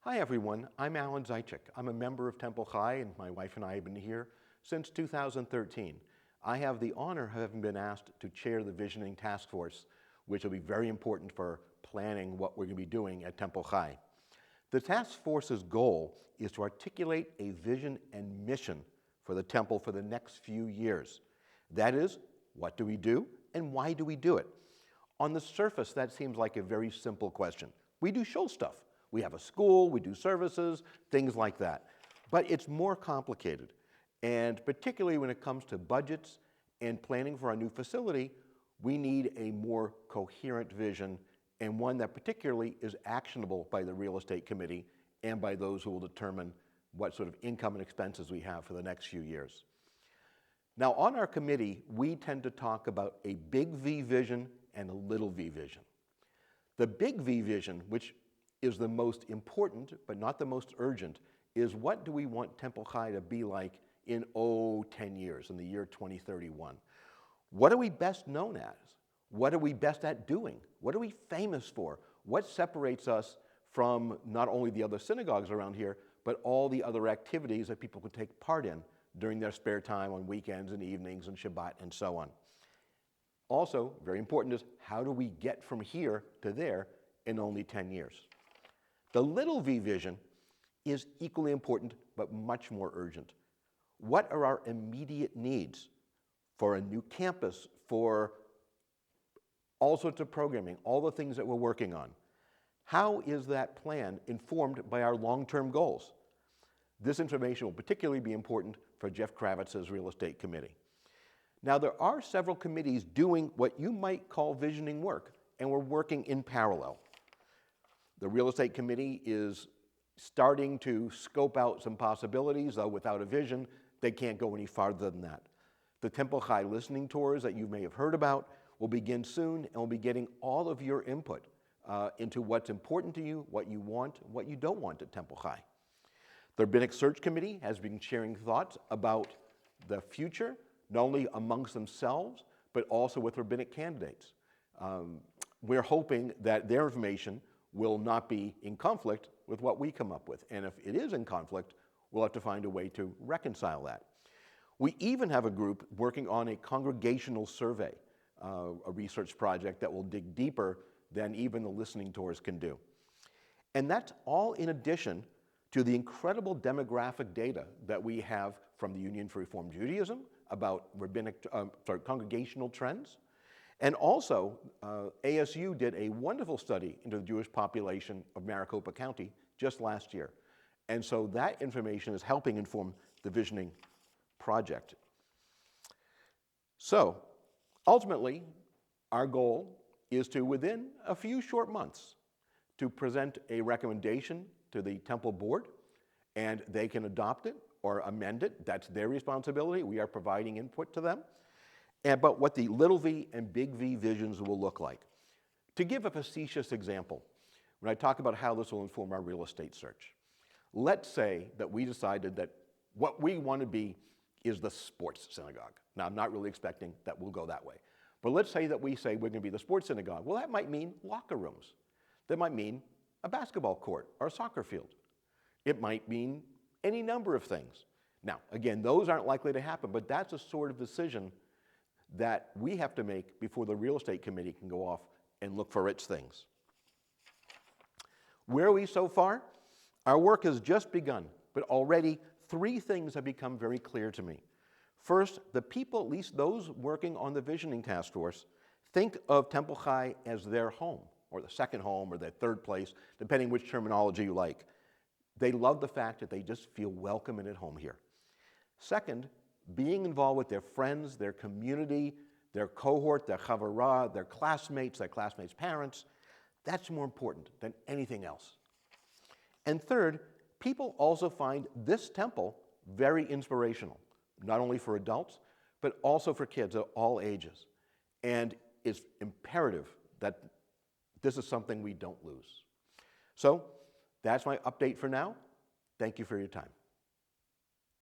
Hi everyone, I'm Alan Zeichick. I'm a member of Temple High and my wife and I have been here since 2013. I have the honor of having been asked to chair the Visioning Task Force, which will be very important for planning what we're going to be doing at Temple High. The task force's goal is to articulate a vision and mission for the Temple for the next few years. That is, what do we do and why do we do it? On the surface, that seems like a very simple question. We do show stuff. We have a school, we do services, things like that. But it's more complicated. And particularly when it comes to budgets and planning for our new facility, we need a more coherent vision and one that particularly is actionable by the real estate committee and by those who will determine what sort of income and expenses we have for the next few years. Now, on our committee, we tend to talk about a big V vision and a little v vision. The big V vision, which is the most important, but not the most urgent, is what do we want Temple High to be like in, 10 years, in the year 2031? What are we best known as? What are we best at doing? What are we famous for? What separates us from not only the other synagogues around here, but all the other activities that people can take part in during their spare time on weekends and evenings and Shabbat and so on. Also, very important is how do we get from here to there in only 10 years? The little v vision is equally important, but much more urgent. What are our immediate needs for a new campus, for all sorts of programming, all the things that we're working on? How is that plan informed by our long-term goals? This information will particularly be important for Jeff Kravitz's real estate committee. Now, there are several committees doing what you might call visioning work, and we're working in parallel. The real estate committee is starting to scope out some possibilities, though without a vision, they can't go any farther than that. The Temple High listening tours that you may have heard about will begin soon, and we'll be getting all of your input into what's important to you, what you want, what you don't want at Temple High. The Rabbinic Search Committee has been sharing thoughts about the future, not only amongst themselves, but also with rabbinic candidates. We're hoping that their information will not be in conflict with what we come up with. And if it is in conflict, we'll have to find a way to reconcile that. We even have a group working on a congregational survey, a research project that will dig deeper than even the listening tours can do. And that's all in addition to the incredible demographic data that we have from the Union for Reform Judaism about congregational trends. And also, ASU did a wonderful study into the Jewish population of Maricopa County just last year. And so that information is helping inform the visioning project. So, ultimately, our goal is to, within a few short months, to present a recommendation to the Temple Board, and they can adopt it or amend it. That's their responsibility. We are providing input to them. But what the little v and big V visions will look like. To give a facetious example, when I talk about how this will inform our real estate search, let's say that we decided that what we want to be is the sports synagogue. Now, I'm not really expecting that we'll go that way. But let's say that we say we're going to be the sports synagogue. Well, that might mean locker rooms. That might mean a basketball court or a soccer field. It might mean any number of things. Now, again, those aren't likely to happen, but that's a sort of decision that we have to make before the real estate committee can go off and look for its things. Where are we so far? Our work has just begun, but already 3 things have become very clear to me. First, the people, at least those working on the Visioning Task Force, think of Temple High as their home, or the second home, or their third place, depending which terminology you like. They love the fact that they just feel welcome and at home here. Second, being involved with their friends, their community, their cohort, their chavarah, their classmates' parents, that's more important than anything else. And third, people also find this temple very inspirational, not only for adults, but also for kids of all ages. And it's imperative that this is something we don't lose. So that's my update for now. Thank you for your time.